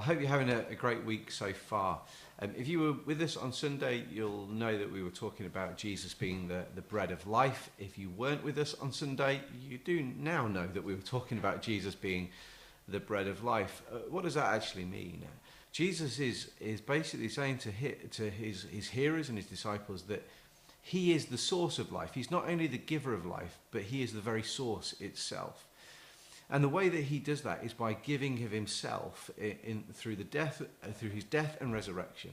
hope you're having a great week so far. If you were with us on Sunday, you'll know that we were talking about Jesus being the bread of life. If you weren't with us on Sunday, you do now know that we were talking about Jesus being the bread of life. What does that actually mean? Jesus is basically saying to his hearers and his disciples that he is the source of life. He's not only the giver of life, but he is the very source itself. And the way that he does that is by giving of himself through his death and resurrection.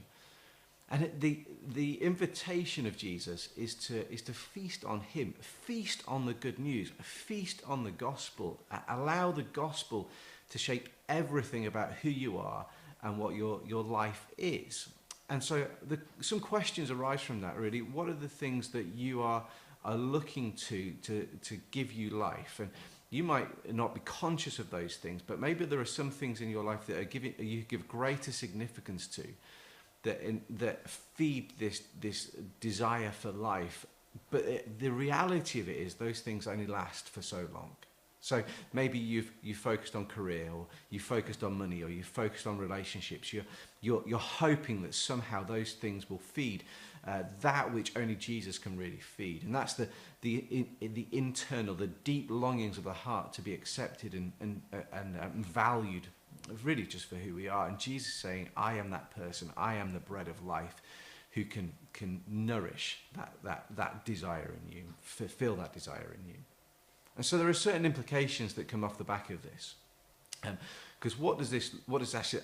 And the invitation of Jesus is to feast on him, feast on the good news, feast on the gospel, allow the gospel to shape everything about who you are and what your life is. And so some questions arise from that, really. What are the things that you are looking to give you life? And you might not be conscious of those things, but maybe there are some things in your life that you give greater significance to, that feed this desire for life. But the reality of it is those things only last for so long. So maybe you've focused on career, or you focused on money, or you focused on relationships. You're hoping that somehow those things will feed that which only Jesus can really feed, and that's the internal, the deep longings of the heart to be accepted and valued, really just for who we are. And Jesus is saying, "I am that person. I am the bread of life, who can nourish that desire in you, fulfill that desire in you." And so there are certain implications that come off the back of this, because what does this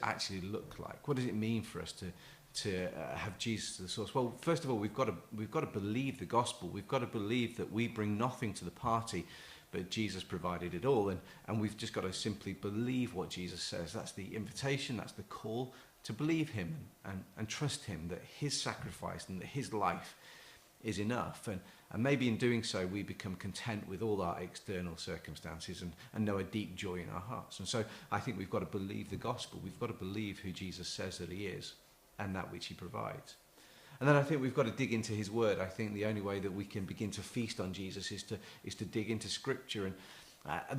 actually look like? What does it mean for us to have Jesus as the source? Well, first of all, we've got to believe the gospel. We've got to believe that we bring nothing to the party, but Jesus provided it all, and we've just got to simply believe what Jesus says. That's the invitation. That's the call to believe him and trust him, that his sacrifice and that his life is enough. And maybe in doing so, we become content with all our external circumstances and know a deep joy in our hearts. And so I think we've got to believe the gospel. We've got to believe who Jesus says that he is and that which he provides. And then I think we've got to dig into his word. I think the only way that we can begin to feast on Jesus is to dig into scripture. And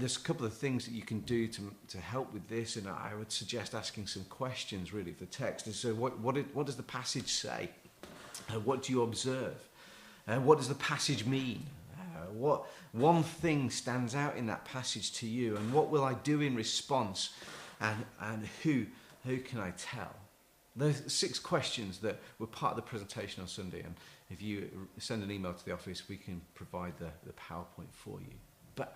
there's a couple of things that you can do to help with this. And I would suggest asking some questions, really, of the text. And so what does the passage say? What do you observe? What does the passage mean? What one thing stands out in that passage to you? And what will I do in response? And who can I tell? Those 6 questions that were part of the presentation on Sunday. And if you send an email to the office, we can provide the PowerPoint for you. But